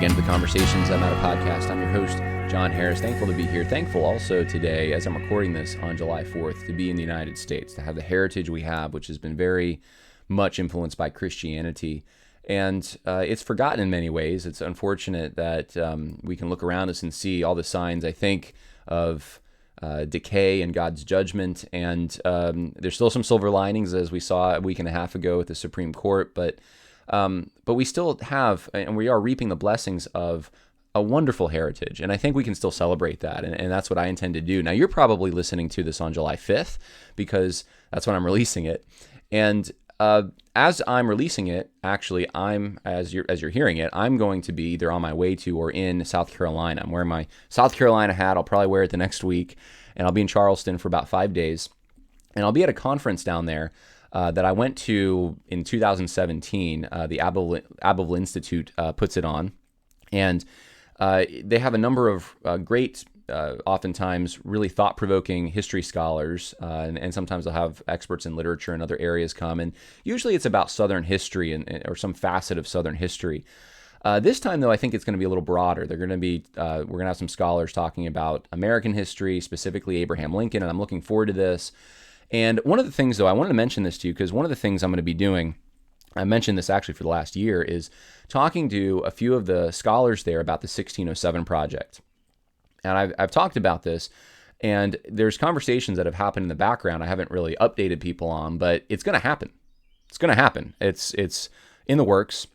again to the Conversations That Matter podcast. I'm your host, John Harris. Thankful to be here. Thankful also today, as I'm recording this on July 4th, to be in the United States, to have the heritage we have, which has been very much influenced by Christianity. And it's forgotten in many ways. It's unfortunate that we can look around us and see all the signs, I think, of decay and God's judgment. And there's still some silver linings, as we saw a week and a half ago at the Supreme Court. But we still have, and we are reaping the blessings of a wonderful heritage. And I think we can still celebrate that. And that's what I intend to do. Now, you're probably listening to this on July 5th because that's when I'm releasing it. And as I'm releasing it, actually, as you're hearing it, I'm going to be either on my way to or in South Carolina. I'm wearing my South Carolina hat. I'll probably wear it the next week. And I'll be in Charleston for about 5 days. And I'll be at a conference down there that I went to in 2017. The Abbeville Institute puts it on. And they have a number of great, oftentimes really thought-provoking history scholars, and sometimes they'll have experts in literature and other areas come. And usually it's about Southern history or some facet of Southern history. This time, though, I think it's going to be a little broader. We're going to have some scholars talking about American history, specifically Abraham Lincoln, and I'm looking forward to this. And one of the things, though, I wanted to mention this to you because one of the things I'm going to be doing, I mentioned this actually for the last year, is talking to a few of the scholars there about the 1607 Project. And I've talked about this, and there's conversations that have happened in the background I haven't really updated people on, but it's going to happen. It's going to happen. It's in the works.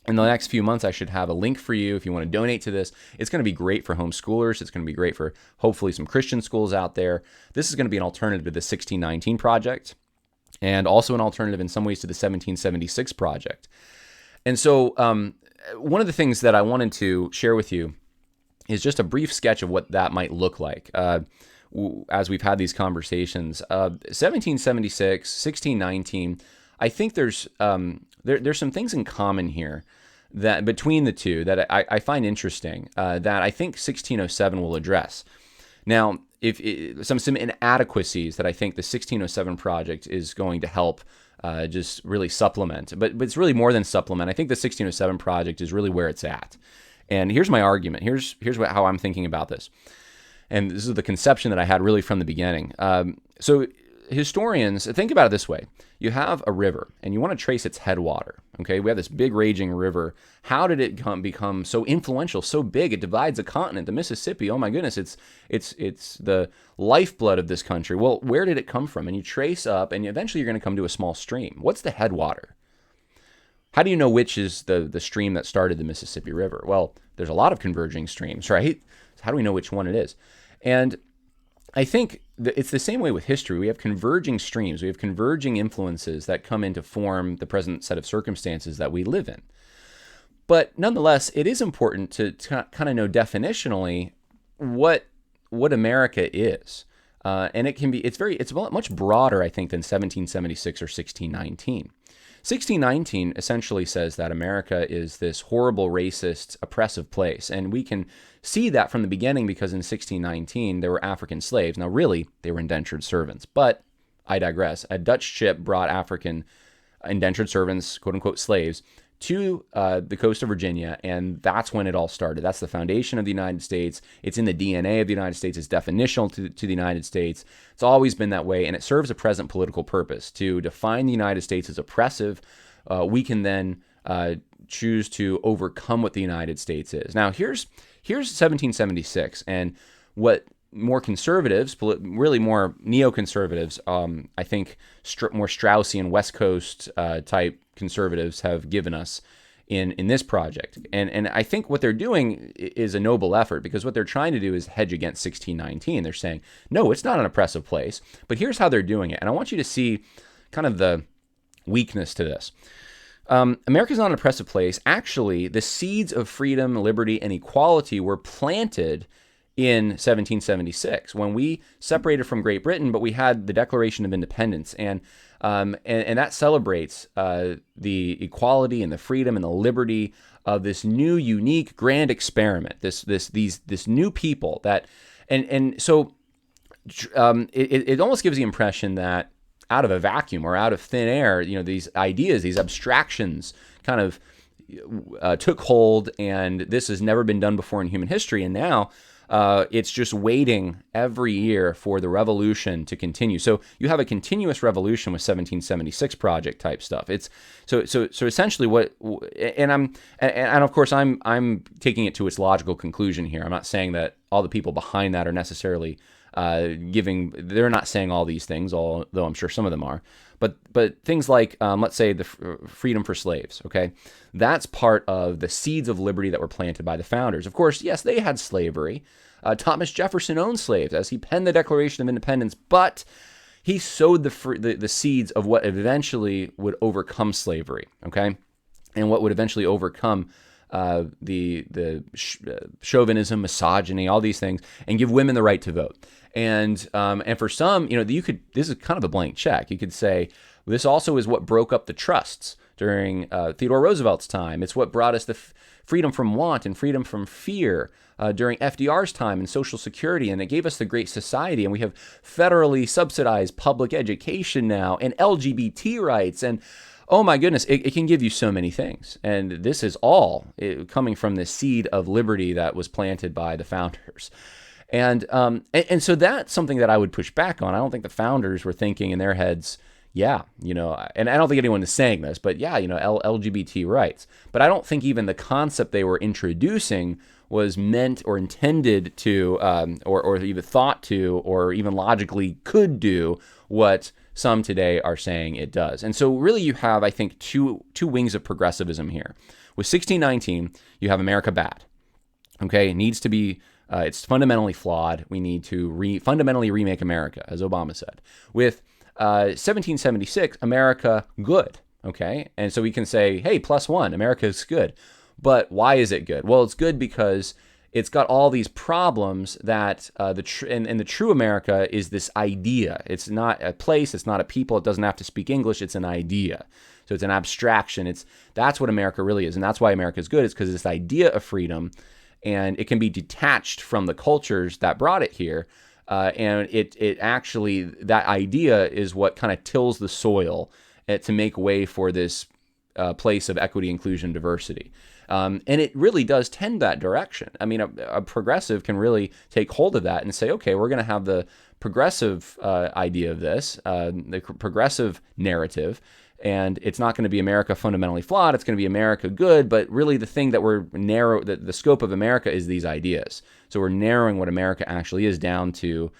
In the next few months, I should have a link for you if you want to donate to this. It's going to be great for homeschoolers. It's going to be great for hopefully some Christian schools out there. This is going to be an alternative to the 1619 Project, and also an alternative in some ways to the 1776 Project. And so one of the things that I wanted to share with you is just a brief sketch of what that might look like as we've had these conversations. 1776, 1619, I think there's some things in common here that between the two that I find interesting that I think 1607 will address. Now, if some inadequacies that I think the 1607 Project is going to help just really supplement, but it's really more than supplement. I think the 1607 Project is really where it's at. And here's my argument. Here's how I'm thinking about this. And this is the conception that I had really from the beginning. So historians, think about it this way. You have a river, and you want to trace its headwater. Okay, we have this big raging river. How did it become so influential, so big? It divides a continent, the Mississippi. Oh my goodness, it's the lifeblood of this country. Well, where did it come from? And you trace up, and eventually you're going to come to a small stream. What's the headwater? How do you know which is the stream that started the Mississippi River? Well, there's a lot of converging streams, right? So how do we know which one it is? And I think it's the same way with history. We have converging streams. We have converging influences that come in to form the present set of circumstances that we live in. But nonetheless, it is important to kind of know definitionally what America is. And it's much broader, I think, than 1776 or 1619. 1619 essentially says that America is this horrible, racist, oppressive place. And we can see that from the beginning because in 1619, there were African slaves. Now, really, they were indentured servants. But I digress. A Dutch ship brought African indentured servants, quote-unquote slaves, to the coast of Virginia, and that's when it all started. That's the foundation of the United States. It's in the DNA of the United States. It's definitional to the United States. It's always been that way, and it serves a present political purpose to define the United States as oppressive. We can then choose to overcome what the United States is. Now, here's 1776, and what more conservatives, really more neoconservatives, I think more Straussian West Coast type conservatives have given us in this project. And I think what they're doing is a noble effort because what they're trying to do is hedge against 1619. They're saying, no, it's not an oppressive place, but here's how they're doing it. And I want you to see kind of the weakness to this. America's not an oppressive place. Actually, the seeds of freedom, liberty, and equality were planted in 1776 when we separated from Great Britain, but we had the Declaration of Independence, and that celebrates the equality and the freedom and the liberty of this new, unique, grand experiment. This new people that, and so it almost gives the impression that out of a vacuum or out of thin air, these ideas, these abstractions, kind of took hold, and this has never been done before in human history. And now it's just waiting every year for the revolution to continue. So you have a continuous revolution with 1776 project type stuff. It's so essentially what, and of course I'm taking it to its logical conclusion here. I'm not saying that all the people behind that are necessarily they're not saying all these things, although I'm sure some of them are. But things like, let's say, the freedom for slaves, okay? That's part of the seeds of liberty that were planted by the founders. Of course, yes, they had slavery. Thomas Jefferson owned slaves as he penned the Declaration of Independence, but he sowed the seeds of what eventually would overcome slavery, okay? And what would eventually overcome the chauvinism, misogyny, all these things, and give women the right to vote. And for some, this is kind of a blank check. You could say this also is what broke up the trusts during Theodore Roosevelt's time. It's what brought us the freedom from want and freedom from fear during FDR's time and Social Security, and it gave us the Great Society, and we have federally subsidized public education now, and LGBT rights, and oh my goodness, it can give you so many things. And this is all coming from the seed of liberty that was planted by the founders. And so that's something that I would push back on. I don't think the founders were thinking in their heads, and I don't think anyone is saying this, but LGBT rights. But I don't think even the concept they were introducing was meant or intended to, or even thought to, or even logically could do what some today are saying it does. And so really you have, I think, two wings of progressivism here. With 1619, you have America bad. Okay, it needs to be, it's fundamentally flawed. We need to fundamentally remake America, as Obama said. With 1776, America good. Okay, and so we can say, hey, +1, America's good. But why is it good? Well, it's good because it's got all these problems that the true America is this idea. It's not a place. It's not a people. It doesn't have to speak English. It's an idea. So it's an abstraction. That's what America really is, and that's why America is good. It's because this idea of freedom, and it can be detached from the cultures that brought it here. And it actually, that idea is what kind of tills the soil to make way for this place of equity, inclusion, diversity. And it really does tend that direction. I mean, a progressive can really take hold of that and say, okay, we're going to have the progressive idea of this, the progressive narrative, and it's not going to be America fundamentally flawed. It's going to be America good, but really the thing that the scope of America is these ideas. So we're narrowing what America actually is down to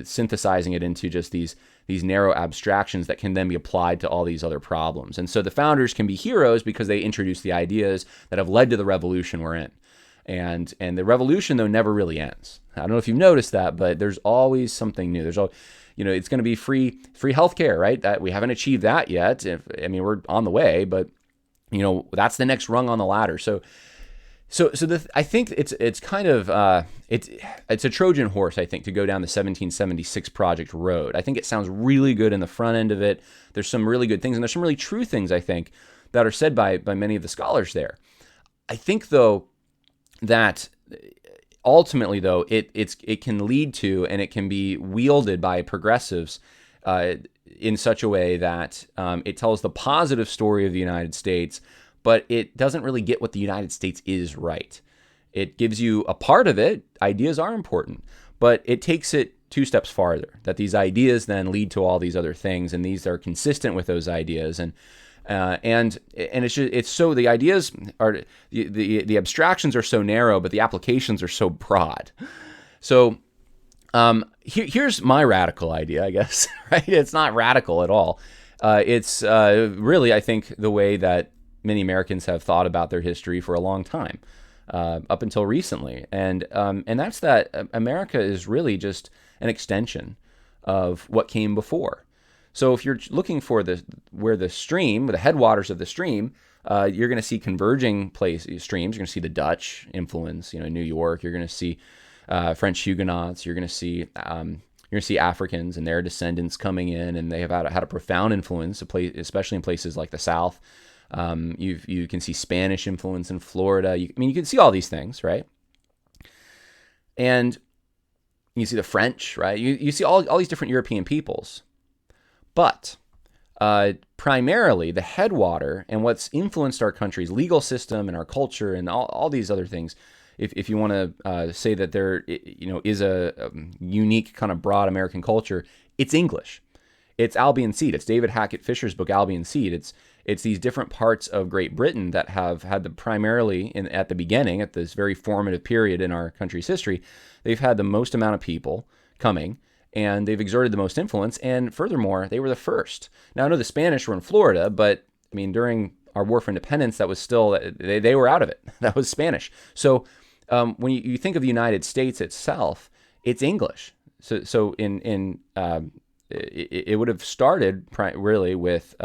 synthesizing it into just these narrow abstractions that can then be applied to all these other problems. And so the founders can be heroes because they introduced the ideas that have led to the revolution we're in. And the revolution, though, never really ends. I don't know if you've noticed that, but there's always something new. It's going to be free healthcare, right? That we haven't achieved that yet. We're on the way, but that's the next rung on the ladder. I think it's kind of it's a Trojan horse, I think, to go down the 1776 project road. I think it sounds really good in the front end of it. There's some really good things, and there's some really true things, I think, that are said by many of the scholars there. I think, though, that ultimately, though, it can lead to, and it can be wielded by progressives in such a way that it tells the positive story of the United States, but it doesn't really get what the United States is right. It gives you a part of it. Ideas are important, but it takes it two steps farther, that these ideas then lead to all these other things, and these are consistent with those ideas. And it's so the ideas are, the abstractions are so narrow, but the applications are so broad. So here's my radical idea, I guess, right? It's not radical at all. It's really, I think, the way that many Americans have thought about their history for a long time, up until recently. And that's that America is really just an extension of what came before. So if you're looking for the headwaters of the stream, you're going to see converging streams. You're going to see the Dutch influence, New York. You're going to see French Huguenots. You're going to see Africans and their descendants coming in, and they have had a profound influence, especially in places like the South. You can see Spanish influence in Florida. You can see all these things, right? And you see the French, right? You see all these different European peoples. But primarily the headwater and what's influenced our country's legal system and our culture and all these other things. If you want to say that there, is a unique kind of broad American culture, it's English. It's Albion Seed. It's David Hackett Fisher's book, Albion Seed. It's these different parts of Great Britain that have had at the beginning, at this very formative period in our country's history, they've had the most amount of people coming, and they've exerted the most influence. And furthermore, they were the first. Now, I know the Spanish were in Florida, but I mean, during our War for Independence, that was still, they were out of it. That was Spanish. When you think of the United States itself, it's English. So it would have started really with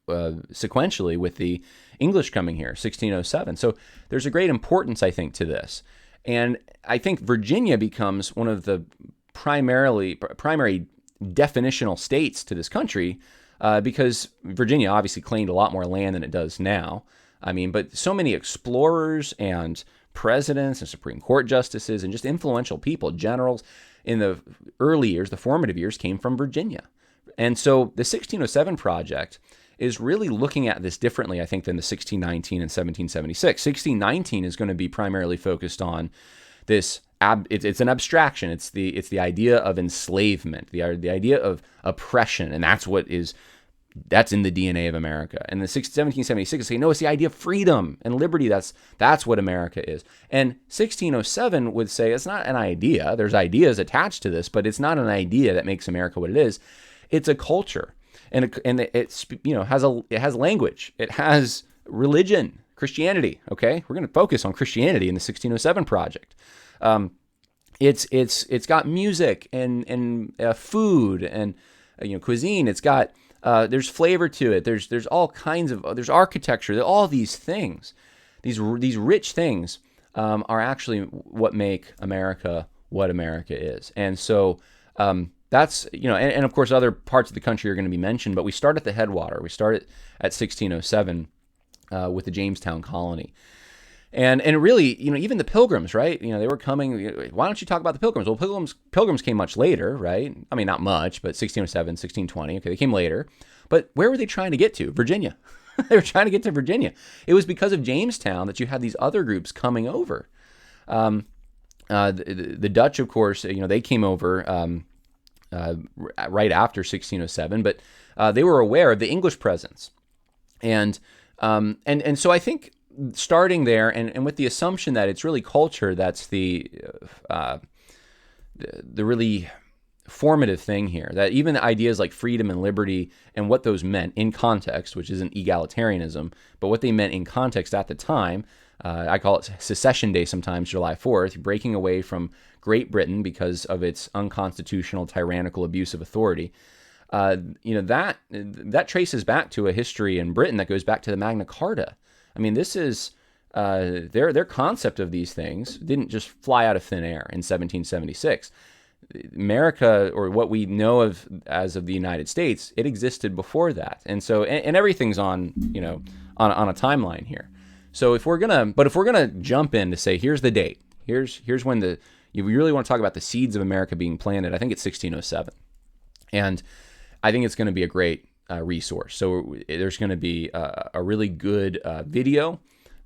sequentially with the English coming here, 1607. So there's a great importance, I think, to this, and I think Virginia becomes one of the primary definitional states to this country because Virginia obviously claimed a lot more land than it does now. I mean, but so many explorers and presidents and Supreme Court justices and just influential people, generals in the early years, the formative years, came from Virginia. And so the 1607 project is really looking at this differently, I think, than the 1619 and 1776. 1619 is going to be primarily focused on this. It's an abstraction. It's the idea of enslavement, the idea of oppression, and that's in the DNA of America. And the 1776 is saying, no, it's the idea of freedom and liberty. That's what America is. And 1607 would say it's not an idea. There's ideas attached to this, but it's not an idea that makes America what it is. It's a culture, and it has language. It has religion, Christianity. Okay, we're going to focus on Christianity in the 1607 project. It's got music and food and cuisine. It's got there's flavor to it. There's all kinds of there's architecture. All these things, these rich things, are actually what make America what America is. And so that's and of course other parts of the country are going to be mentioned. But we start at the headwater. We start at 1607 with the Jamestown colony. And really, even the Pilgrims, right? They were coming. Why don't you talk about the Pilgrims? Well, Pilgrims came much later, right? I mean, not much, but 1607, 1620. Okay, they came later. But where were they trying to get to? Virginia. They were trying to get to Virginia. It was because of Jamestown that you had these other groups coming over. The Dutch, of course, they came over right after 1607, but they were aware of the English presence, and so I think, starting there and with the assumption that it's really culture that's the really formative thing here, that even the ideas like freedom and liberty and what those meant in context, which isn't egalitarianism, but what they meant in context at the time, I call it Secession Day sometimes, July 4th, breaking away from Great Britain because of its unconstitutional, tyrannical abuse of authority. That traces back to a history in Britain that goes back to the Magna Carta. I mean, this is their concept of these things didn't just fly out of thin air in 1776. America, or what we know of as of the United States, it existed before that, and so and everything's on a timeline here. So if we're gonna jump in to say here's the date, here's when you really want to talk about the seeds of America being planted, I think it's 1607, and I think it's going to be a great resource. So there's going to be a really good video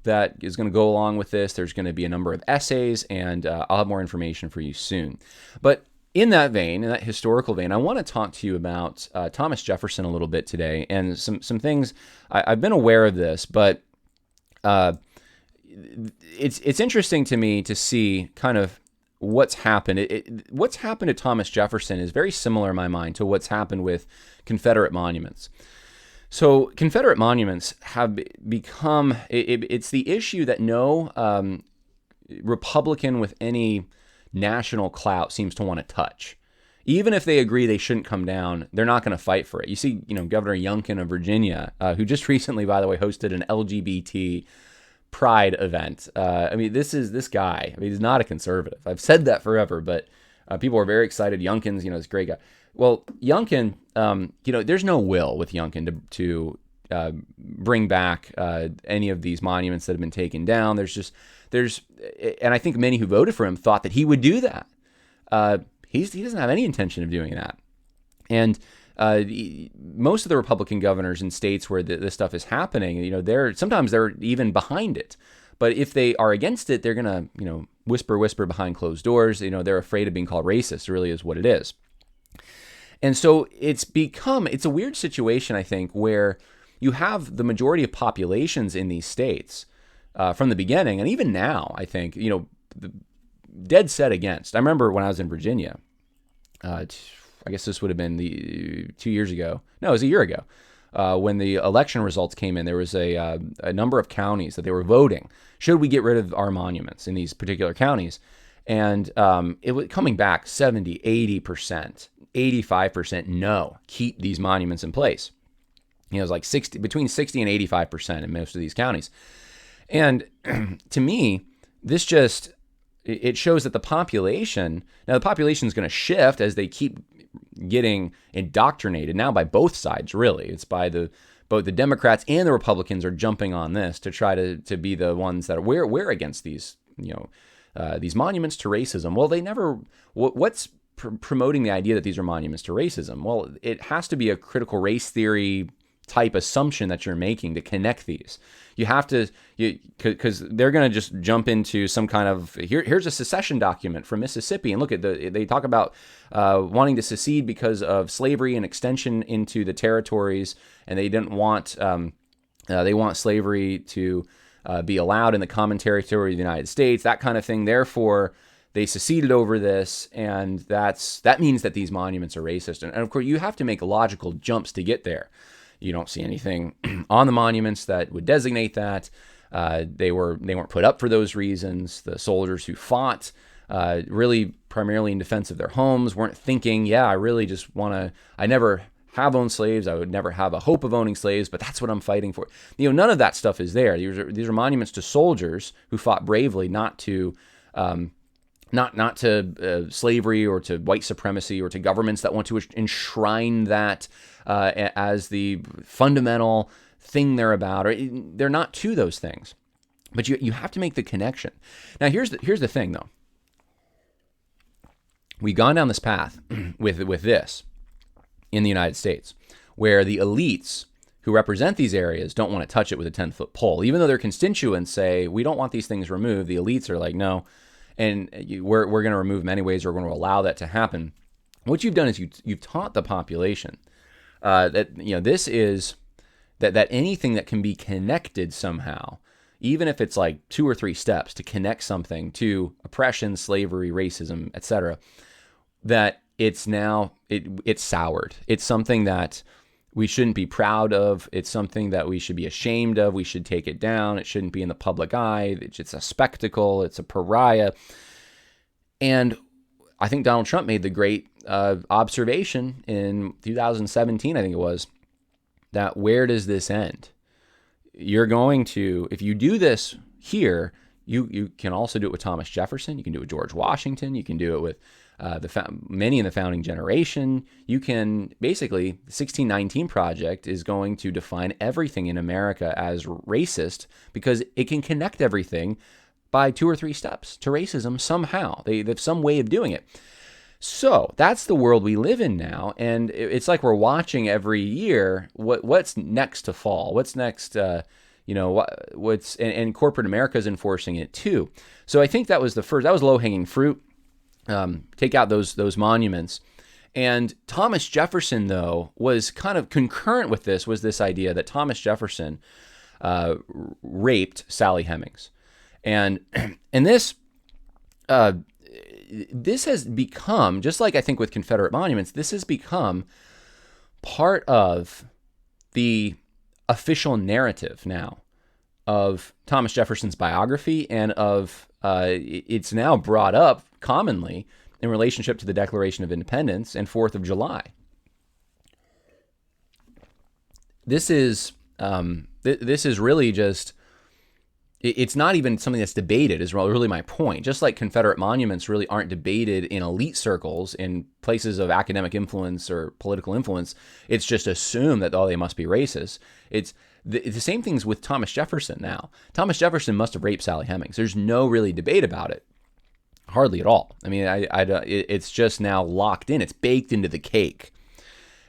that is going to go along with this. There's going to be a number of essays, and I'll have more information for you soon. But in that vein, in that historical vein, I want to talk to you about Thomas Jefferson a little bit today, and some things. I've been aware of this, but it's interesting to me to see kind of what's happened. What's happened to Thomas Jefferson is very similar in my mind to what's happened with Confederate monuments. So Confederate monuments have become, it's the issue that no Republican with any national clout seems to want to touch. Even if they agree they shouldn't come down, they're not going to fight for it. You see, Governor Youngkin of Virginia, who just recently, by the way, hosted an LGBT pride event. This guy. He's not a conservative. I've said that forever, but people are very excited. Youngkin's, this great guy. Well, Youngkin, there's no will with Youngkin to bring back any of these monuments that have been taken down. And I think many who voted for him thought that he would do that. He doesn't have any intention of doing that. And most of the Republican governors in states where this stuff is happening, sometimes they're even behind it. But if they are against it, they're going to, whisper behind closed doors. They're afraid of being called racist, really is what it is. And so it's a weird situation, I think, where you have the majority of populations in these states from the beginning, and even now, I think, dead set against. I remember when I was in Virginia, I guess this would have been 2 years ago. No, it was a year ago. When the election results came in, there was a number of counties that they were voting. Should we get rid of our monuments in these particular counties? And it was coming back 70, 80%, 85% no, keep these monuments in place. It was like between 60 and 85% in most of these counties. And to me, this it shows that the population is going to shift as they keep getting indoctrinated now by both sides, really. It's by both the Democrats and the Republicans are jumping on this to try to be the ones that we're against these monuments to racism. Well, what's promoting the idea that these are monuments to racism? Well, it has to be a critical race theory type assumption that you're making to connect these. You have to, because they're going to just jump into some kind of, here's a secession document from Mississippi, and look at they talk about wanting to secede because of slavery and extension into the territories, and they didn't want, they want slavery to be allowed in the common territory of the United States, that kind of thing. Therefore, they seceded over this, and that means that these monuments are racist. And of course, you have to make logical jumps to get there. You don't see anything on the monuments that would designate that. They weren't put up for those reasons. The soldiers who fought really primarily in defense of their homes weren't thinking, I really just I never have owned slaves. I would never have a hope of owning slaves, but that's what I'm fighting for. None of that stuff is there. These are monuments to soldiers who fought bravely, not to slavery or to white supremacy or to governments that want to enshrine that as the fundamental thing they're about. Or they're not to those things, but you have to make the connection. Now, here's the thing, though. We've gone down this path with this in the United States, where the elites who represent these areas don't want to touch it with a 10-foot pole, even though their constituents say we don't want these things removed. The elites are like, no. And we're going to remove them anyways. We're going to allow that to happen. What you've done is you've taught the population that this is that anything that can be connected somehow, even if it's like 2 or 3 steps to connect something to oppression, slavery, racism, etc., that it's soured. It's something that we shouldn't be proud of. It's something that we should be ashamed of. We should take it down. It shouldn't be in the public eye. It's a spectacle. It's a pariah. And I think Donald Trump made the great observation in 2017, I think it was, that where does this end? You're going to, if you do this here, you can also do it with Thomas Jefferson. You can do it with George Washington. You can do it with many in the founding generation. You can basically, the 1619 Project is going to define everything in America as racist because it can connect everything by 2 or 3 steps to racism somehow. They have some way of doing it. So that's the world we live in now, and it's like we're watching every year what's next to fall. What's next? What's and corporate America is enforcing it too. So I think that was low hanging fruit. Take out those monuments. And Thomas Jefferson, though, was kind of concurrent with this, was this idea that Thomas Jefferson raped Sally Hemings. And this has become, just like I think with Confederate monuments, this has become part of the official narrative now of Thomas Jefferson's biography, and of it's now brought up commonly in relationship to the Declaration of Independence and 4th of July. This is really just, it's not even something that's debated, is really my point. Just like Confederate monuments really aren't debated in elite circles, in places of academic influence or political influence, it's just assumed that, they must be racist. It's the same things with Thomas Jefferson now. Thomas Jefferson must have raped Sally Hemings. There's no really debate about it. Hardly at all. I mean, it's just now locked in. It's baked into the cake.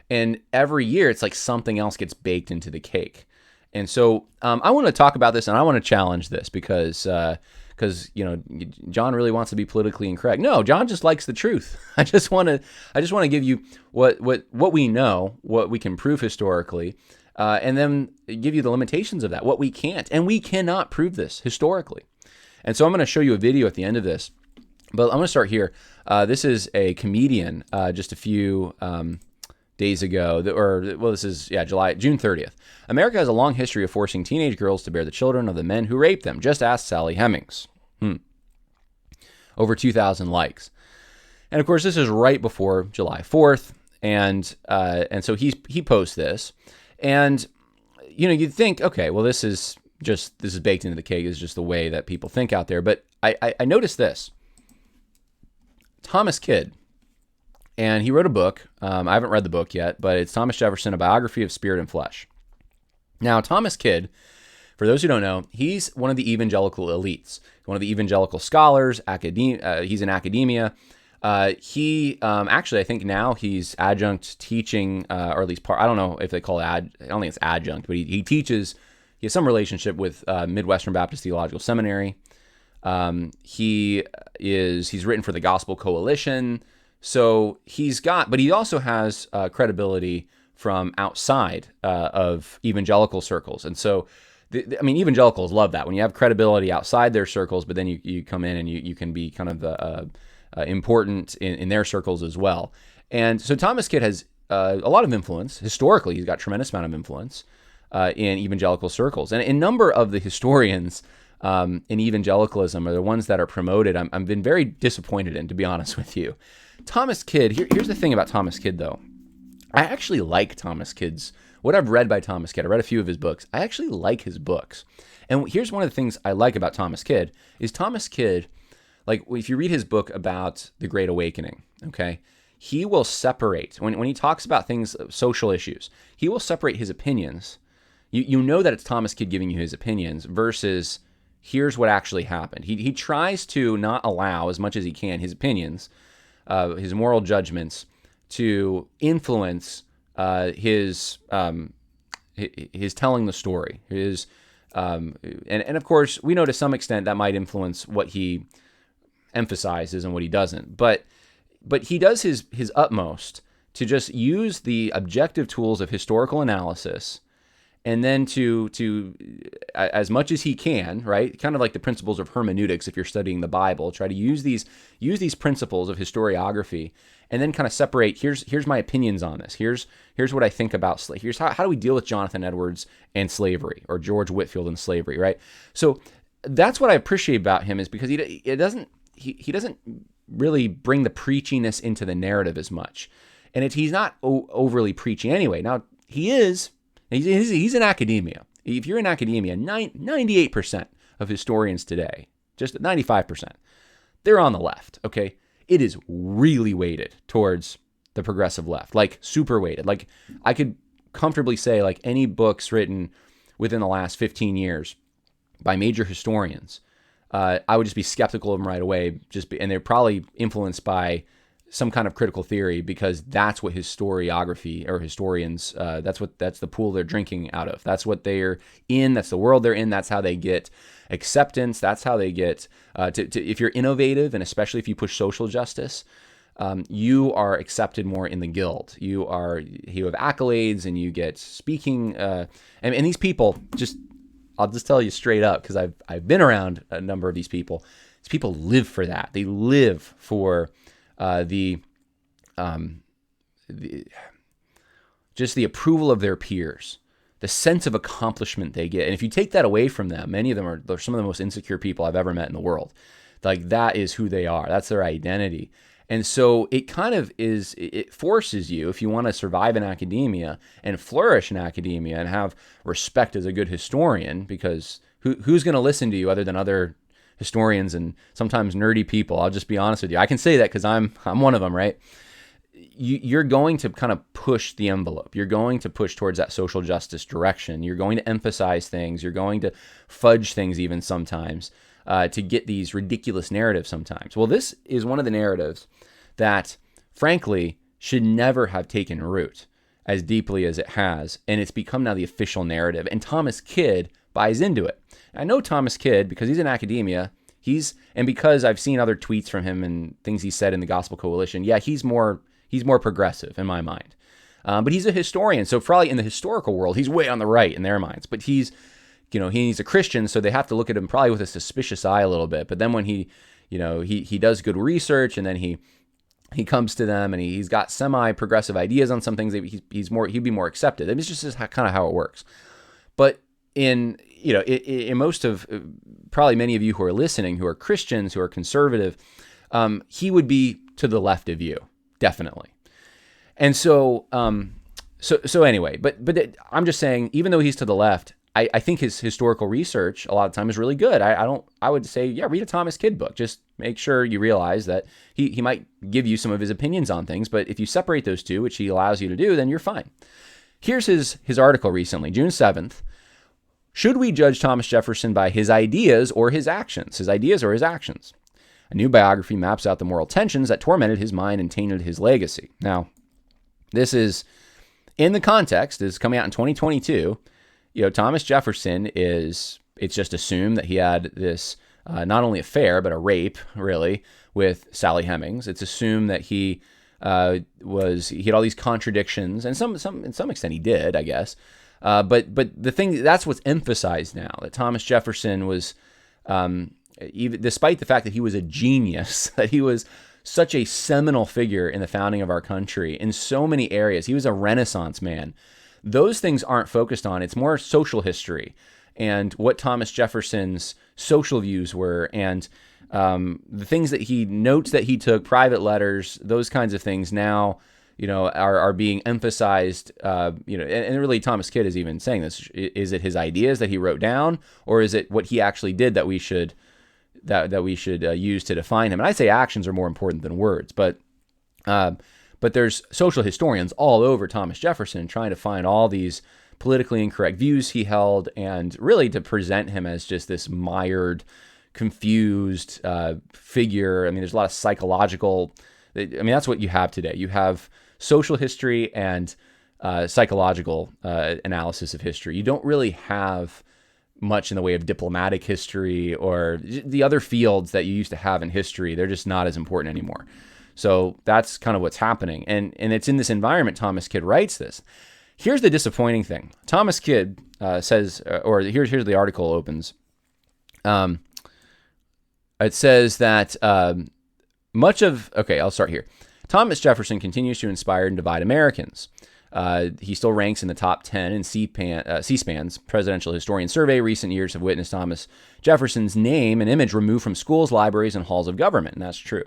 And every year, it's like something else gets baked into the cake. And so I want to talk about this, and I want to challenge this because John really wants to be politically incorrect. No, John just likes the truth. I just want to give you what we know, what we can prove historically, and then give you the limitations of that, what we can't, and we cannot prove this historically. And so I'm going to show you a video at the end of this, but I'm going to start here. This is a comedian just a few days ago, this is June 30th. America has a long history of forcing teenage girls to bear the children of the men who raped them. Just ask Sally Hemings. Over 2,000 likes. And of course, this is right before July 4th, and so he posts this, and you'd think, okay, well, this is baked into the cake. Is just the way that people think out there. But I noticed this. Thomas Kidd. And he wrote a book. I haven't read the book yet, but it's Thomas Jefferson, A Biography of Spirit and Flesh. Now, Thomas Kidd, for those who don't know, he's one of the evangelical elites, one of the evangelical scholars. He's in academia. He actually, I think now he's adjunct teaching, or at least I don't know if they call it I don't think it's adjunct, but he teaches. He has some relationship with Midwestern Baptist Theological Seminary. He's written for the Gospel Coalition. So but he also has credibility from outside of evangelical circles. And so, evangelicals love that when you have credibility outside their circles, but then you come in and you can be kind of important in their circles as well. And so Thomas Kidd has a lot of influence. Historically, he's got a tremendous amount of influence in evangelical circles. And a number of the historians in evangelicalism are the ones that are promoted. I've been very disappointed in, to be honest with you. Thomas Kidd, here's the thing about Thomas Kidd, though. I actually like Thomas Kidd's, what I've read by Thomas Kidd. I read a few of his books. I actually like his books. And here's one of the things I like about Thomas Kidd, is Thomas Kidd, like if you read his book about the Great Awakening, okay, he will separate, when he talks about things, social issues, he will separate his opinions. You know that it's Thomas Kidd giving you his opinions versus here's what actually happened. He tries to not allow, as much as he can, his opinions, his moral judgments to influence his telling the story. And of course, we know to some extent that might influence what he emphasizes and what he doesn't. But he does his utmost to just use the objective tools of historical analysis, and then to as much as he can, right? Kind of like the principles of hermeneutics, if you're studying the Bible, try to use these principles of historiography, and then kind of separate. Here's my opinions on this. Here's what I think about slavery. Here's how do we deal with Jonathan Edwards and slavery, or George Whitefield and slavery, right? So that's what I appreciate about him, is because he doesn't really bring the preachiness into the narrative as much, and he's not overly preachy anyway. Now he's in academia. If you're in academia, 98% of historians today, just 95%, they're on the left, okay? It is really weighted towards the progressive left, like super weighted. Like I could comfortably say, like any books written within the last 15 years by major historians, I would just be skeptical of them right away. And they're probably influenced by some kind of critical theory, because that's what historiography or historians, that's the pool they're drinking out of. That's what they're in. That's the world they're in. That's how they get acceptance. That's how they get if you're innovative, and especially if you push social justice, you are accepted more in the guild. You have accolades, and you get speaking. And these people, I'll just tell you straight up, because I've been around a number of these people. These people live for that. They live for the approval of their peers, the sense of accomplishment they get. And if you take that away from them, many of them they're some of the most insecure people I've ever met in the world. Like, that is who they are. That's their identity. And so it kind of it forces you, if you want to survive in academia and flourish in academia and have respect as a good historian, because who's going to listen to you other than other historians and sometimes nerdy people? I'll just be honest with you. I can say that because I'm one of them, right? You're going to kind of push the envelope. You're going to push towards that social justice direction. You're going to emphasize things. You're going to fudge things even sometimes to get these ridiculous narratives sometimes. Well, this is one of the narratives that, frankly, should never have taken root. as deeply as it has, and it's become now the official narrative. And Thomas Kidd buys into it. I know Thomas Kidd because he's in academia. And because I've seen other tweets from him and things he said in the Gospel Coalition, yeah, he's more progressive in my mind. But he's a historian, so probably in the historical world, he's way on the right in their minds. But he's a Christian, so they have to look at him probably with a suspicious eye a little bit. But then when he does good research, and then he comes to them and he's got semi-progressive ideas on some things, he'd be more accepted. It's just kind of how it works. But in most of probably many of you who are listening, who are Christians, who are conservative, he would be to the left of you, definitely. And so anyway, but I'm just saying, even though he's to the left, I think his historical research a lot of time is really good. I would say, yeah, read a Thomas Kidd book. Just make sure you realize that he might give you some of his opinions on things, but if you separate those two, which he allows you to do, then you're fine. Here's his article recently, June 7th. Should we judge Thomas Jefferson by his ideas or his actions? His ideas or his actions? A new biography maps out the moral tensions that tormented his mind and tainted his legacy. Now, this is, in the context, is coming out in 2022. Thomas Jefferson it's just assumed that he had this, not only affair, but a rape, really, with Sally Hemings. It's assumed that he had all these contradictions, and in some extent he did, I guess. But the thing, that's what's emphasized now, that Thomas Jefferson was, even despite the fact that he was a genius, that he was such a seminal figure in the founding of our country in so many areas. He was a Renaissance man. Those things aren't focused on. It's more social history and what Thomas Jefferson's social views were, and the things that he notes that he took, private letters, those kinds of things now, are being emphasized, and really Thomas Kidd is even saying this. Is it his ideas that he wrote down, or is it what he actually did that we should use to define him? And I say actions are more important than words, but there's social historians all over Thomas Jefferson trying to find all these politically incorrect views he held, and really to present him as just this mired, confused figure. I mean, there's a lot of psychological, that's what you have today. You have social history and psychological analysis of history. You don't really have much in the way of diplomatic history or the other fields that you used to have in history. They're just not as important anymore. So that's kind of what's happening. And it's in this environment Thomas Kidd writes this. Here's the disappointing thing. Thomas Kidd says, or here's the article opens. It says that I'll start here. Thomas Jefferson continues to inspire and divide Americans. He still ranks in the top 10 in C-SPAN's Presidential Historian Survey. Recent years have witnessed Thomas Jefferson's name and image removed from schools, libraries, and halls of government, and that's true.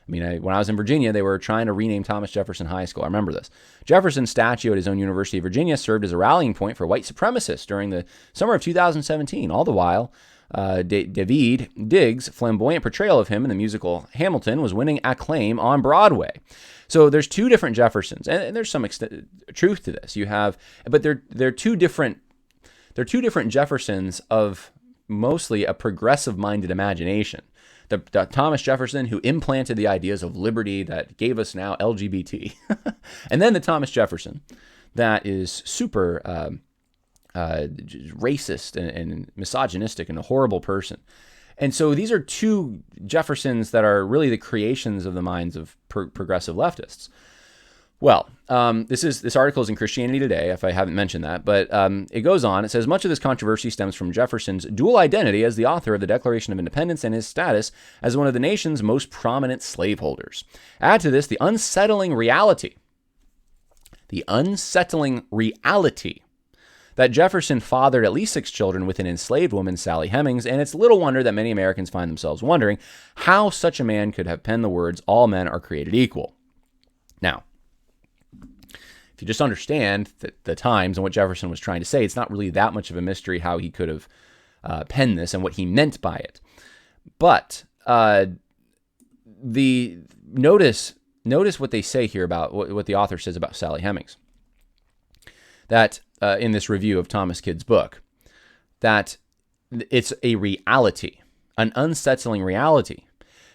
When I was in Virginia, they were trying to rename Thomas Jefferson High School. I remember this. Jefferson's statue at his own University of Virginia served as a rallying point for white supremacists during the summer of 2017. All the while, Daveed Diggs' flamboyant portrayal of him in the musical Hamilton was winning acclaim on Broadway. So there's two different Jeffersons, and there's some truth to this. But they're two different Jeffersons of mostly a progressive-minded imagination. The Thomas Jefferson who implanted the ideas of liberty that gave us now LGBT, and then the Thomas Jefferson that is super racist and misogynistic and a horrible person. And so these are two Jeffersons that are really the creations of the minds of progressive leftists. Well, this article is in Christianity Today, if I haven't mentioned that, but it goes on. It says, much of this controversy stems from Jefferson's dual identity as the author of the Declaration of Independence and his status as one of the nation's most prominent slaveholders. Add to this the unsettling reality that Jefferson fathered at least 6 children with an enslaved woman, Sally Hemings, and it's little wonder that many Americans find themselves wondering how such a man could have penned the words, all men are created equal. Now, if you just understand the times and what Jefferson was trying to say, it's not really that much of a mystery how he could have penned this and what he meant by it. But notice what they say here about what the author says about Sally Hemings. That in this review of Thomas Kidd's book, that it's a reality, an unsettling reality.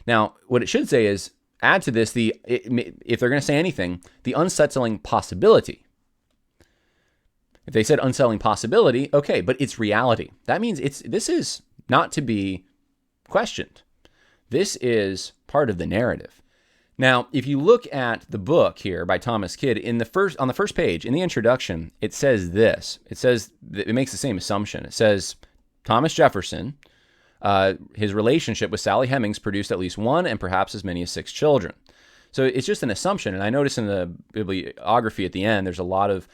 Now, what it should say is, add to this if they're going to say anything, the unsettling possibility If they said unsettling possibility, okay, but it's reality. That means this is not to be questioned. This is part of the narrative. Now, if you look at the book here by Thomas Kidd, on the first page, in the introduction, it says this. It makes the same assumption. It says, Thomas Jefferson, his relationship with Sally Hemings produced at least one and perhaps as many as 6 children. So it's just an assumption. And I notice in the bibliography at the end, there's a lot of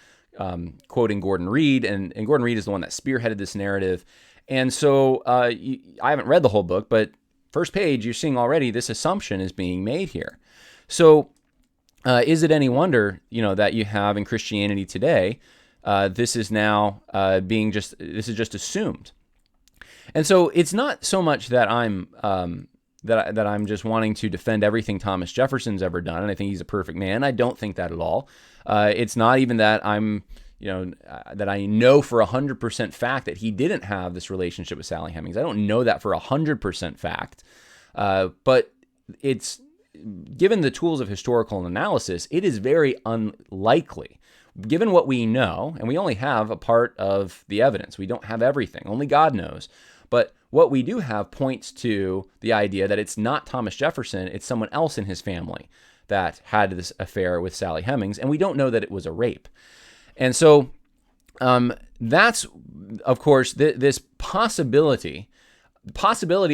quoting Gordon Reed, and Gordon Reed is the one that spearheaded this narrative. And so I haven't read the whole book, but first page, you're seeing already this assumption is being made here. So is it any wonder, that you have in Christianity today, this is now this is just assumed. And so it's not so much that I'm that I'm just wanting to defend everything Thomas Jefferson's ever done, and I think he's a perfect man. I don't think that at all. It's not even that I'm, that I know for 100% fact that he didn't have this relationship with Sally Hemings. I don't know that for 100% fact, but it's given the tools of historical analysis, it is very unlikely. Given what we know, and we only have a part of the evidence, we don't have everything. Only God knows. But what we do have points to the idea that it's not Thomas Jefferson, it's someone else in his family that had this affair with Sally Hemings, and we don't know that it was a rape. And so that's, of course, this possibility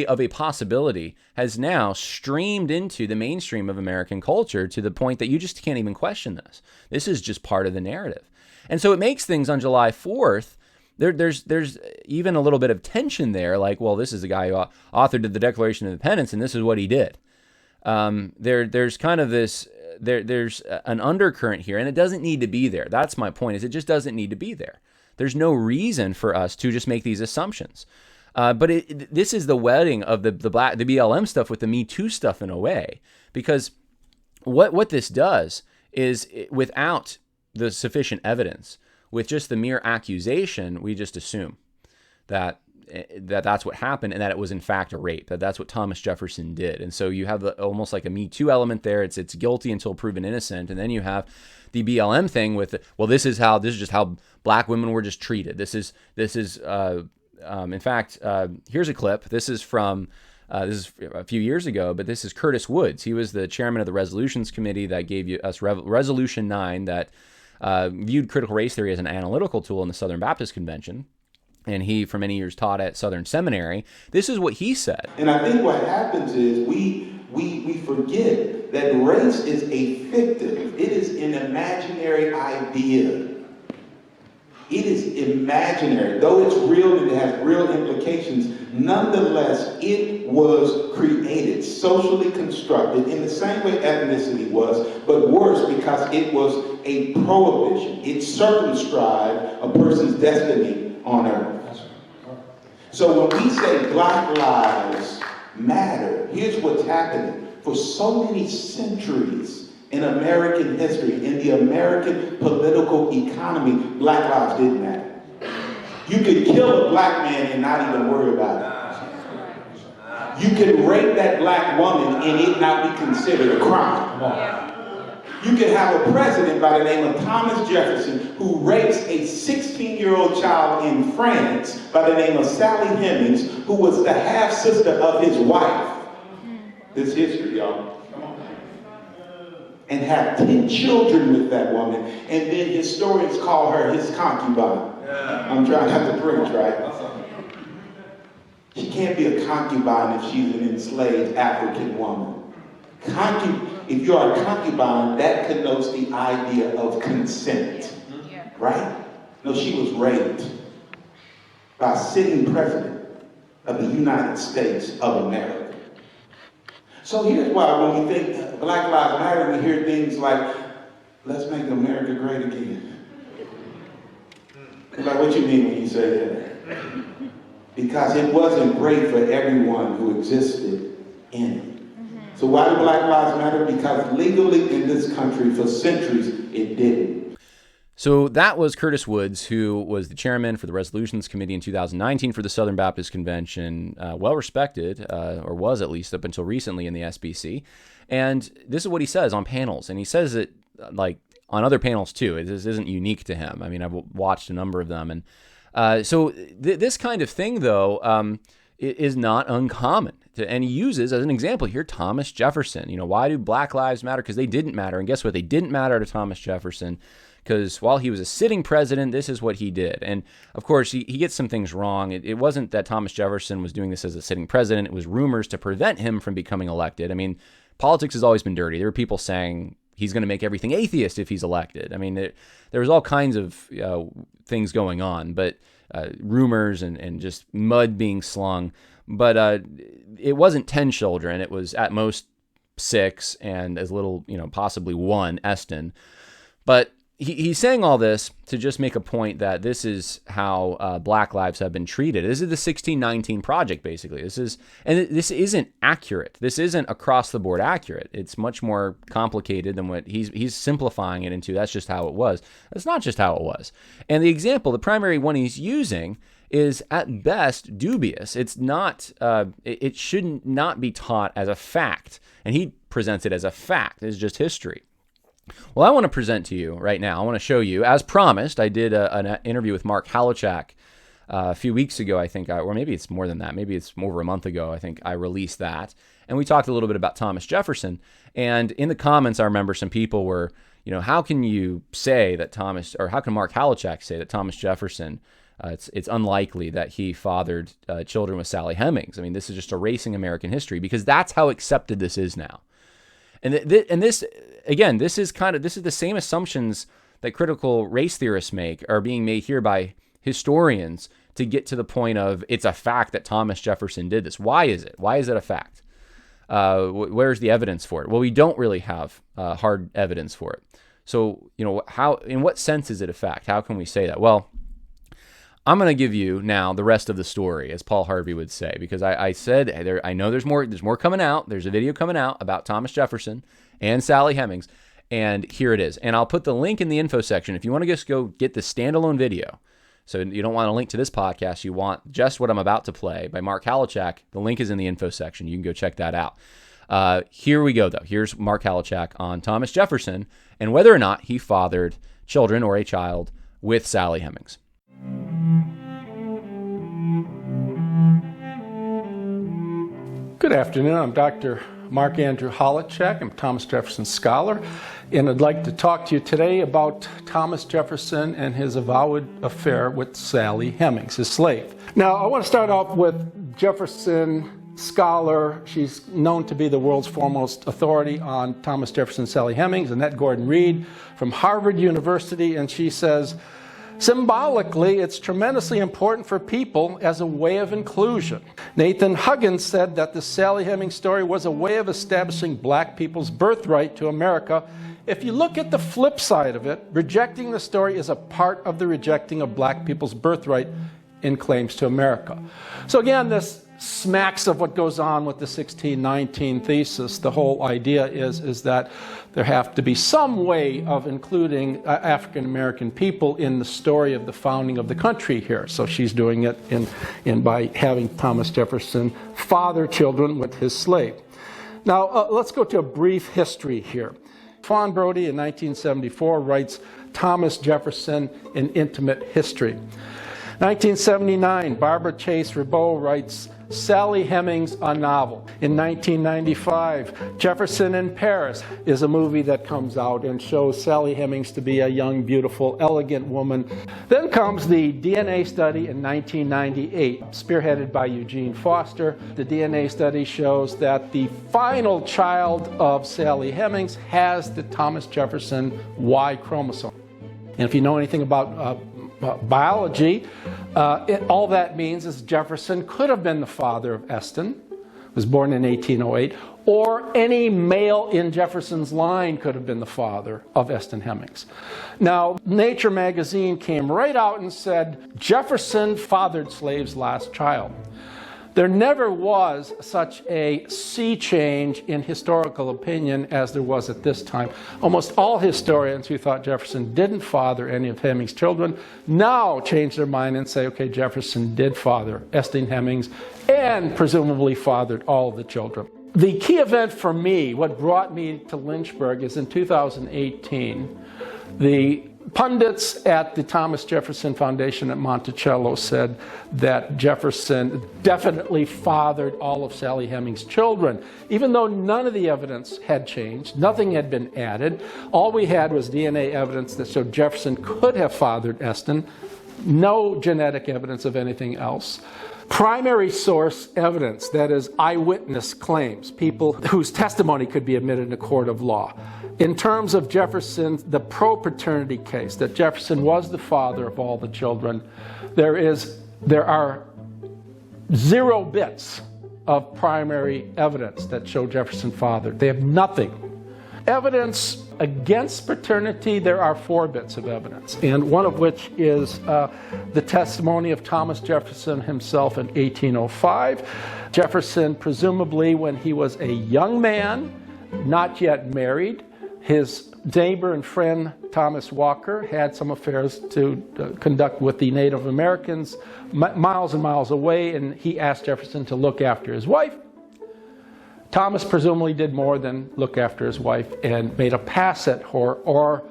of a possibility has now streamed into the mainstream of American culture to the point that you just can't even question this. This is just part of the narrative. And so it makes things on July 4th, there's even a little bit of tension there, like, well, this is the guy who authored the Declaration of Independence, and this is what he did. There's kind of this, there's an undercurrent here, and it doesn't need to be there. That's my point, is it just doesn't need to be there. There's no reason for us to just make these assumptions. But this is the wedding of the BLM stuff with the Me Too stuff in a way, because what this does is, without the sufficient evidence, with just the mere accusation, we just assume that that's what happened, and that it was in fact a rape, that's what Thomas Jefferson did. And so you have almost like a Me Too element there. It's guilty until proven innocent, and then you have the BLM thing with, well, this is just how black women were just treated. This is in fact, here's a clip. This is from this is a few years ago, but this is Curtis Woods. He was the chairman of the Resolutions Committee that gave us Resolution 9 that viewed critical race theory as an analytical tool in the Southern Baptist Convention. And he, for many years, taught at Southern Seminary. This is what he said. And I think what happens is we forget that race is a fictive. It is an imaginary idea. It is imaginary. Though it's real and it has real implications, nonetheless, it was created, socially constructed, in the same way ethnicity was, but worse, because it was a prohibition. It circumscribed a person's destiny on earth. So when we say Black Lives Matter, here's what's happening. For so many centuries in American history, in the American political economy, Black lives didn't matter. You could kill a black man and not even worry about it. You could rape that black woman and it not be considered a crime. You could have a president by the name of Thomas Jefferson who rapes a 16-year-old child in France by the name of Sally Hemings, who was the half-sister of his wife. This history, y'all. And have 10 children with that woman, and then historians call her his concubine. I'm trying not to preach, right? She can't be a concubine if she's an enslaved African woman. If you are a concubine, that connotes the idea of consent, right? No, she was raped by a sitting president of the United States of America. So here's why when we think Black Lives Matter, we hear things like, let's make America great again. Like, what you mean when you say that? Because it wasn't great for everyone who existed in it. So why do Black Lives Matter? Because legally in this country for centuries, it didn't. So that was Curtis Woods, who was the chairman for the Resolutions Committee in 2019 for the Southern Baptist Convention, well respected, or was at least up until recently in the SBC. And this is what he says on panels. And he says it like on other panels too. This isn't unique to him. I mean, I've watched a number of them. And so this kind of thing, though, is not uncommon. And he uses, as an example here, Thomas Jefferson. Why do Black Lives matter? Because they didn't matter. And guess what? They didn't matter to Thomas Jefferson, because while he was a sitting president, this is what he did. And of course, he gets some things wrong. It wasn't that Thomas Jefferson was doing this as a sitting president. It was rumors to prevent him from becoming elected. I mean, politics has always been dirty. There were people saying he's going to make everything atheist if he's elected. I mean, there was all kinds of things going on, but rumors and just mud being slung. But it wasn't 10 children. It was at most 6 and as little, possibly 1 Eston. But he's saying all this to just make a point that this is how Black lives have been treated. This is the 1619 Project, basically. This isn't accurate. This isn't across the board accurate. It's much more complicated than what he's simplifying it into. That's just how it was. That's not just how it was. And the example, the primary one he's using, is at best dubious. It's not. It should not be taught as a fact, and he presents it as a fact. It's just history. Well, I want to present to you right now. I want to show you, as promised. I did an interview with Mark Halachak a few weeks ago, I think, or maybe it's more than that. Maybe it's over a month ago. I think I released that, and we talked a little bit about Thomas Jefferson. And in the comments, I remember some people were, how can you say that how can Mark Halachak say that Thomas Jefferson? It's unlikely that he fathered children with Sally Hemings. I mean, this is just erasing American history, because that's how accepted this is now. And this again, this is the same assumptions that critical race theorists make are being made here by historians to get to the point of it's a fact that Thomas Jefferson did this. Why is it? Why is it a fact? Where's the evidence for it? Well, we don't really have hard evidence for it. So, in what sense is it a fact? How can we say that? Well, I'm going to give you now the rest of the story, as Paul Harvey would say, because I said I know there's more coming out. There's a video coming out about Thomas Jefferson and Sally Hemings, and here it is. And I'll put the link in the info section if you want to just go get the standalone video. So you don't want a link to this podcast. You want just what I'm about to play by Mark Halachak. The link is in the info section. You can go check that out. Here we go, though. Here's Mark Halachak on Thomas Jefferson and whether or not he fathered children or a child with Sally Hemings. Good afternoon. I'm Dr. Mark Andrew Halachak. I'm a Thomas Jefferson scholar, and I'd like to talk to you today about Thomas Jefferson and his avowed affair with Sally Hemings, his slave. Now, I want to start off with Jefferson scholar. She's known to be the world's foremost authority on Thomas Jefferson and Sally Hemings, Annette Gordon-Reed from Harvard University, and she says, symbolically, it's tremendously important for people as a way of inclusion. Nathan Huggins said that the Sally Hemings story was a way of establishing black people's birthright to America. If you look at the flip side of it, rejecting the story is a part of the rejecting of black people's birthright in claims to America. So again, this smacks of what goes on with the 1619 thesis. The whole idea is that there have to be some way of including African American people in the story of the founding of the country here. So she's doing it in by having Thomas Jefferson father children with his slave. Now let's go to a brief history here. Fawn Brody in 1974 writes Thomas Jefferson, An Intimate History. 1979, Barbara Chase Ribaud writes Sally Hemings, a novel. In 1995, Jefferson in Paris is a movie that comes out and shows Sally Hemings to be a young, beautiful, elegant woman. Then comes the DNA study in 1998, spearheaded by Eugene Foster. The DNA study shows that the final child of Sally Hemings has the Thomas Jefferson Y chromosome. And if you know anything about biology, all that means is Jefferson could have been the father of Eston, was born in 1808, or any male in Jefferson's line could have been the father of Eston Hemings. Now, Nature magazine came right out and said, Jefferson fathered slave's last child. There never was such a sea change in historical opinion as there was at this time. Almost all historians who thought Jefferson didn't father any of Hemings' children now change their mind and say, okay, Jefferson did father Eston Hemings and presumably fathered all of the children. The key event for me, what brought me to Lynchburg, is in 2018. The pundits at the Thomas Jefferson Foundation at Monticello said that Jefferson definitely fathered all of Sally Hemings' children, even though none of the evidence had changed, nothing had been added. All we had was DNA evidence that showed Jefferson could have fathered Eston, no genetic evidence of anything else. Primary source evidence, that is, eyewitness claims, people whose testimony could be admitted in a court of law. In terms of Jefferson, the pro-paternity case, that Jefferson was the father of all the children, there are 0 bits of primary evidence that show Jefferson fathered. They have nothing. Evidence against paternity, there are 4 bits of evidence, and one of which is the testimony of Thomas Jefferson himself in 1805. Jefferson, presumably when he was a young man, not yet married, his neighbor and friend Thomas Walker had some affairs to conduct with the Native Americans miles and miles away, and he asked Jefferson to look after his wife. Thomas presumably did more than look after his wife and made a pass at her, or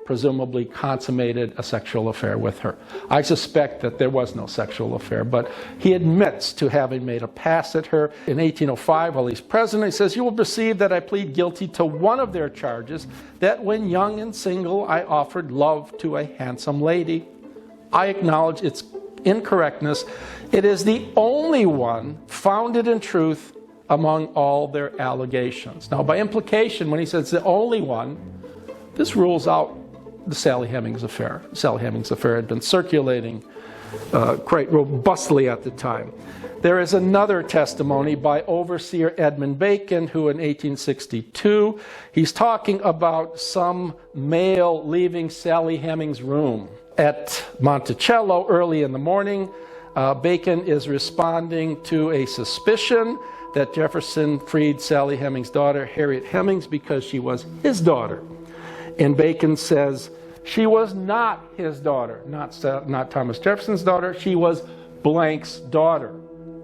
presumably consummated a sexual affair with her. I suspect that there was no sexual affair, but he admits to having made a pass at her. In 1805, while he's president, he says, "You will perceive that I plead guilty to one of their charges, that when young and single I offered love to a handsome lady. I acknowledge its incorrectness. It is the only one founded in truth among all their allegations." Now, by implication, when he says the only one, this rules out the Sally Hemings affair. The Sally Hemings affair had been circulating quite robustly at the time. There is another testimony by Overseer Edmund Bacon, who in 1862, he's talking about some male leaving Sally Hemings' room at Monticello early in the morning. Bacon is responding to a suspicion that Jefferson freed Sally Hemings' daughter, Harriet Hemings, because she was his daughter. And Bacon says, she was not his daughter, not Thomas Jefferson's daughter, she was blank's daughter.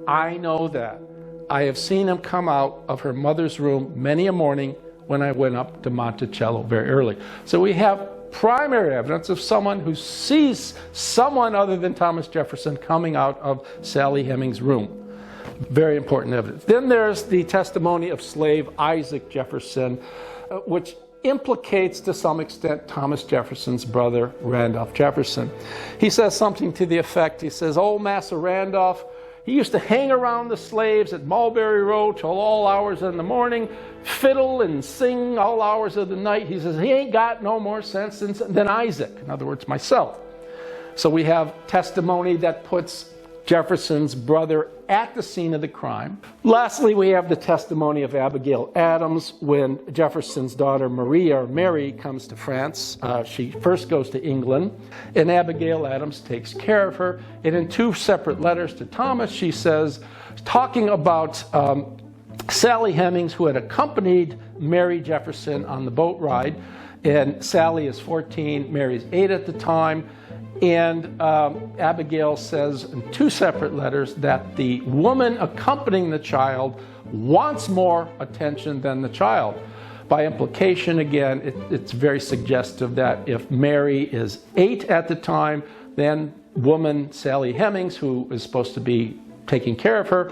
I know that. I have seen him come out of her mother's room many a morning when I went up to Monticello very early. So we have primary evidence of someone who sees someone other than Thomas Jefferson coming out of Sally Hemings' room. Very important evidence. Then there's the testimony of slave Isaac Jefferson, which implicates to some extent Thomas Jefferson's brother, Randolph Jefferson. He says something to the effect, he says, "Old Massa Randolph, he used to hang around the slaves at Mulberry Road till all hours in the morning, fiddle and sing all hours of the night." He says, he ain't got no more sense than Isaac, in other words, myself. So we have testimony that puts Jefferson's brother at the scene of the crime. Lastly, we have the testimony of Abigail Adams when Jefferson's daughter Mary comes to France. She first goes to England, and Abigail Adams takes care of her. And in 2 separate letters to Thomas, she says, talking about Sally Hemings, who had accompanied Mary Jefferson on the boat ride, and Sally is 14, Mary's 8 at the time. And Abigail says in 2 separate letters that the woman accompanying the child wants more attention than the child. By implication, again, it's very suggestive that if Mary is 8 at the time, then woman Sally Hemings, who is supposed to be taking care of her,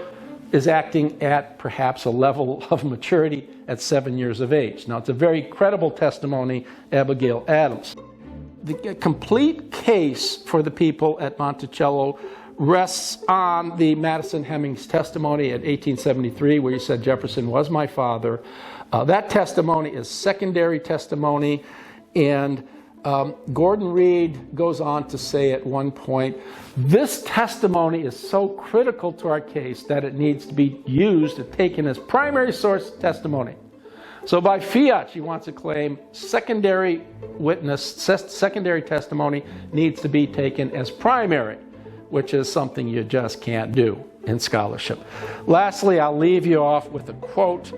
is acting at perhaps a level of maturity at 7 years of age. Now, it's a very credible testimony, Abigail Adams. The complete case for the people at Monticello rests on the Madison Hemmings testimony in 1873, where he said Jefferson was my father. That testimony is secondary testimony, and Gordon Reed goes on to say at one point, this testimony is so critical to our case that it needs to be used and taken as primary source testimony. So by fiat, she wants to claim secondary testimony needs to be taken as primary, which is something you just can't do in scholarship. Lastly, I'll leave you off with a quote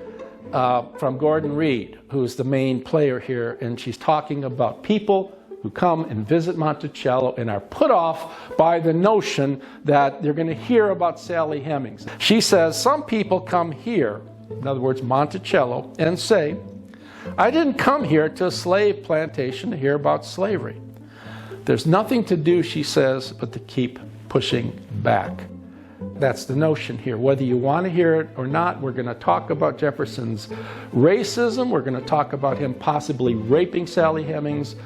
from Gordon Reed, who's the main player here, and she's talking about people who come and visit Monticello and are put off by the notion that they're going to hear about Sally Hemings. She says, some people come here, in other words, Monticello, and say, I didn't come here to a slave plantation to hear about slavery. There's nothing to do, she says, but to keep pushing back. That's the notion here. Whether you want to hear it or not, we're going to talk about Jefferson's racism. We're going to talk about him possibly raping Sally Hemings,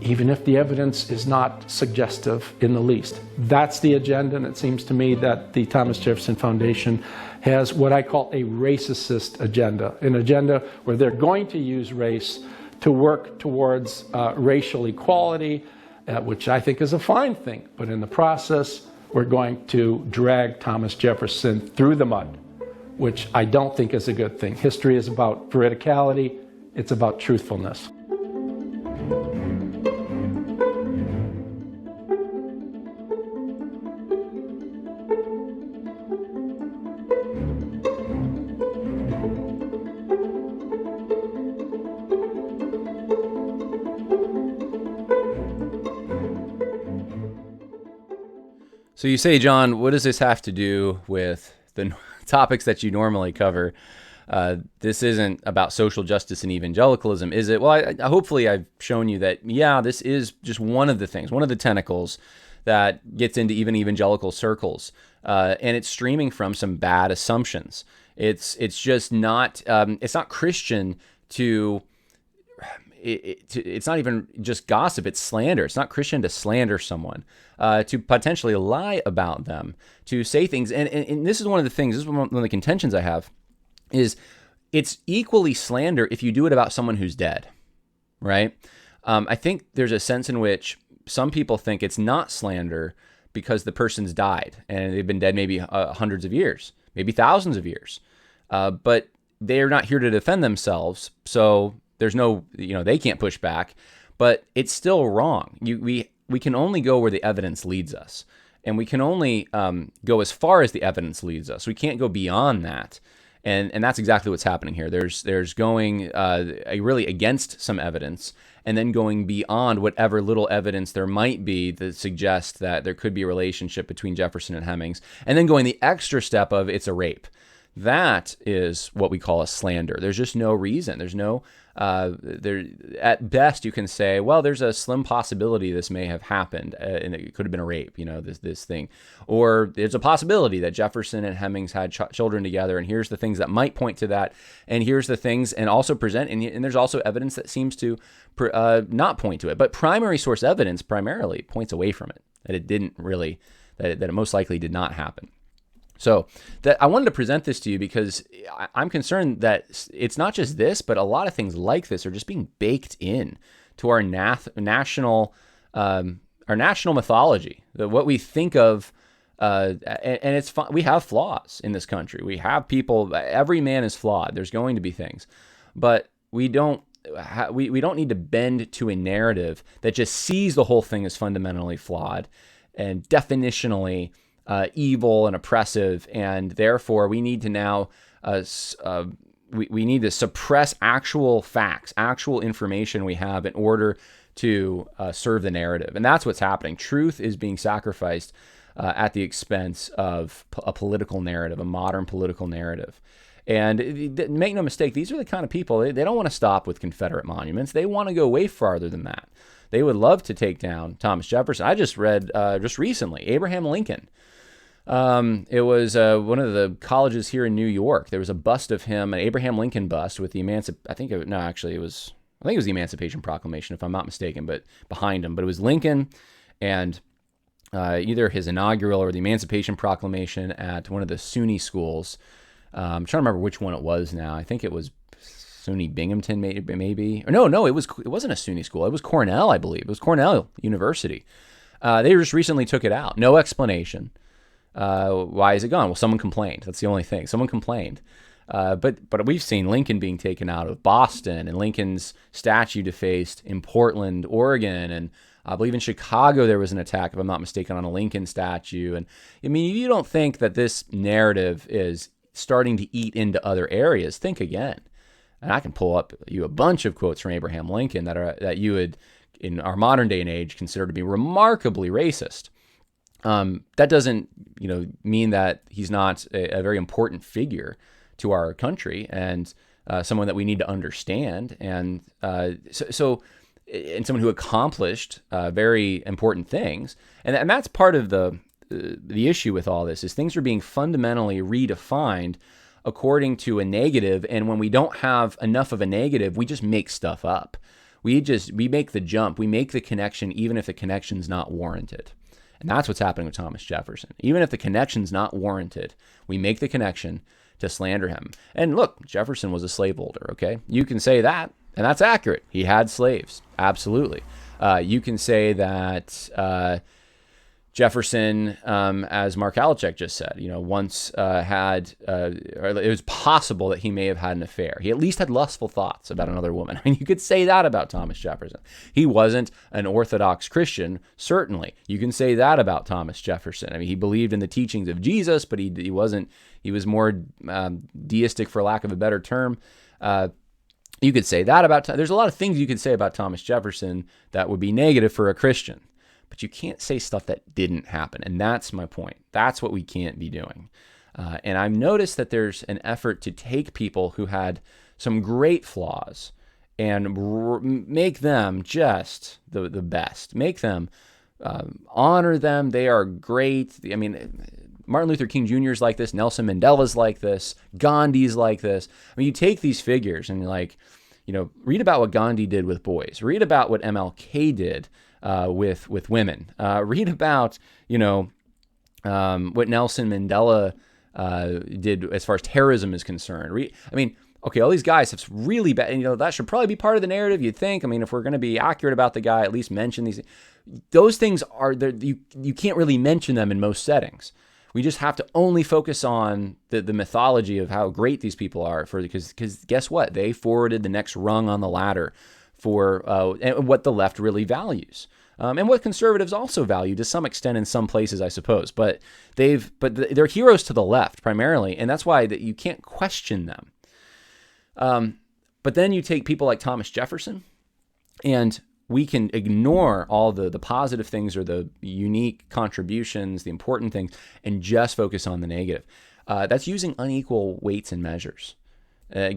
even if the evidence is not suggestive in the least. That's the agenda, and it seems to me that the Thomas Jefferson Foundation has what I call a racist agenda, an agenda where they're going to use race to work towards racial equality, which I think is a fine thing. But in the process, we're going to drag Thomas Jefferson through the mud, which I don't think is a good thing. History is about veridicality. It's about truthfulness. So you say, John, what does this have to do with the topics that you normally cover? This isn't about social justice and evangelicalism, is it? Well, hopefully I've shown you that, yeah, this is just one of the things, one of the tentacles that gets into even evangelical circles. And it's streaming from some bad assumptions. It's just not, it's not Christian to... It's not even just gossip, it's slander. It's not Christian to slander someone, to potentially lie about them, to say things. And this is one of the things, this is one of the contentions I have, is it's equally slander if you do it about someone who's dead, right? I think there's a sense in which some people think it's not slander because the person's died and they've been dead maybe hundreds of years, maybe thousands of years. But they're not here to defend themselves, so there's no, they can't push back, but it's still wrong. We can only go where the evidence leads us, and we can only go as far as the evidence leads us. We can't go beyond that, and that's exactly what's happening here. There's going really against some evidence, and then going beyond whatever little evidence there might be that suggests that there could be a relationship between Jefferson and Hemmings, and then going the extra step of it's a rape. That is what we call a slander. There's just no reason. There's no, at best you can say, well, there's a slim possibility this may have happened and it could have been a rape, this thing. Or there's a possibility that Jefferson and Hemmings had children together, and here's the things that might point to that, and here's the things, and also present, and there's also evidence that seems to not point to it. But primary source evidence primarily points away from it, that it didn't really, that it most likely did not happen. So that I wanted to present this to you because I'm concerned that it's not just this, but a lot of things like this are just being baked in to our national mythology. What we think of, and it's we have flaws in this country. We have people. Every man is flawed. There's going to be things, but we don't need to bend to a narrative that just sees the whole thing as fundamentally flawed and definitionally evil and oppressive, and therefore we need to now we need to suppress actual facts, actual information we have in order to serve the narrative. And that's what's happening. Truth is being sacrificed at the expense of a political narrative, a modern political narrative. And make no mistake, these are the kind of people, they don't want to stop with Confederate monuments. They want to go way farther than that. They would love to take down Thomas Jefferson. I just read just recently, Abraham Lincoln. It was one of the colleges here in New York. There was a bust of him, an Abraham Lincoln bust with the I think it was the Emancipation Proclamation, if I'm not mistaken, but behind him. But it was Lincoln and either his inaugural or the Emancipation Proclamation at one of the SUNY schools. I'm trying to remember which one it was now. I think it was SUNY Binghamton, maybe. Or no, it wasn't a SUNY school. It was Cornell, I believe. It was Cornell University. They just recently took it out. No explanation. Why is it gone? Well, someone complained. That's the only thing. Someone complained. But we've seen Lincoln being taken out of Boston, and Lincoln's statue defaced in Portland, Oregon, and I believe in Chicago there was an attack, if I'm not mistaken, on a Lincoln statue. And I mean, you don't think that this narrative is starting to eat into other areas? Think again. And I can pull up you a bunch of quotes from Abraham Lincoln that you would, in our modern day and age, consider to be remarkably racist. That doesn't, mean that he's not a very important figure to our country. And someone that we need to understand, and and someone who accomplished very important things. And that's part of the issue with all this, is things are being fundamentally redefined according to a negative, and when we don't have enough of a negative, we just make stuff up. We make the jump, we make the connection, even if the connection's not warranted. And that's what's happening with Thomas Jefferson. Even if the connection's not warranted, we make the connection to slander him. And look, Jefferson was a slaveholder, okay? You can say that, and that's accurate. He had slaves, absolutely. You can say that Jefferson, as Mark Alachek just said, once or it was possible that he may have had an affair. He at least had lustful thoughts about another woman. I mean, you could say that about Thomas Jefferson. He wasn't an Orthodox Christian, certainly. You can say that about Thomas Jefferson. I mean, he believed in the teachings of Jesus, but he wasn't. He was more deistic, for lack of a better term. You could say that about. There's a lot of things you could say about Thomas Jefferson that would be negative for a Christian. But you can't say stuff that didn't happen. And that's my point. That's what we can't be doing. And I've noticed that there's an effort to take people who had some great flaws and make them just the best. Make them, honor them. They are great. I mean, Martin Luther King Jr. is like this. Nelson Mandela's like this. Gandhi's like this. I mean, you take these figures and read about what Gandhi did with boys. Read about what MLK did with women. Read about what Nelson Mandela did as far as terrorism is concerned. All these guys have really bad, and that should probably be part of the narrative, you'd think. I mean, if we're going to be accurate about the guy, at least mention these. Those things are there. You can't really mention them in most settings. We just have to only focus on the mythology of how great these people are, because guess what? They forwarded the next rung on the ladder for what the left really values, and what conservatives also value to some extent in some places, I suppose. But they're heroes to the left primarily, and that's why you can't question them. But then you take people like Thomas Jefferson, and we can ignore all the positive things or the unique contributions, the important things, and just focus on the negative. That's using unequal weights and measures.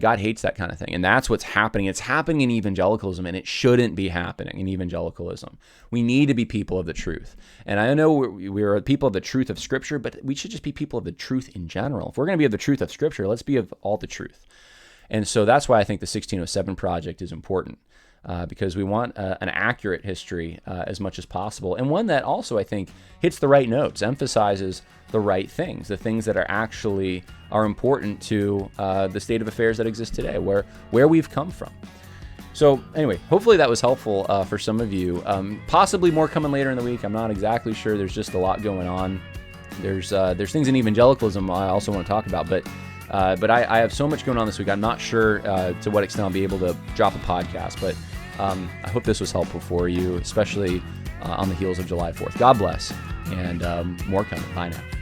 God hates that kind of thing. And that's what's happening. It's happening in evangelicalism, and it shouldn't be happening in evangelicalism. We need to be people of the truth. And I know we're people of the truth of Scripture, but we should just be people of the truth in general. If we're going to be of the truth of Scripture, let's be of all the truth. And so that's why I think the 1607 Project is important. Because we want an accurate history as much as possible, and one that also, I think, hits the right notes, emphasizes the right things, the things that are important to the state of affairs that exists today, where we've come from. So anyway, hopefully that was helpful for some of you. Possibly more coming later in the week. I'm not exactly sure. There's just a lot going on. There's things in evangelicalism I also want to talk about, but I have so much going on this week. I'm not sure to what extent I'll be able to drop a podcast, but I hope this was helpful for you, especially on the heels of July 4th. God bless, and more coming. Bye now.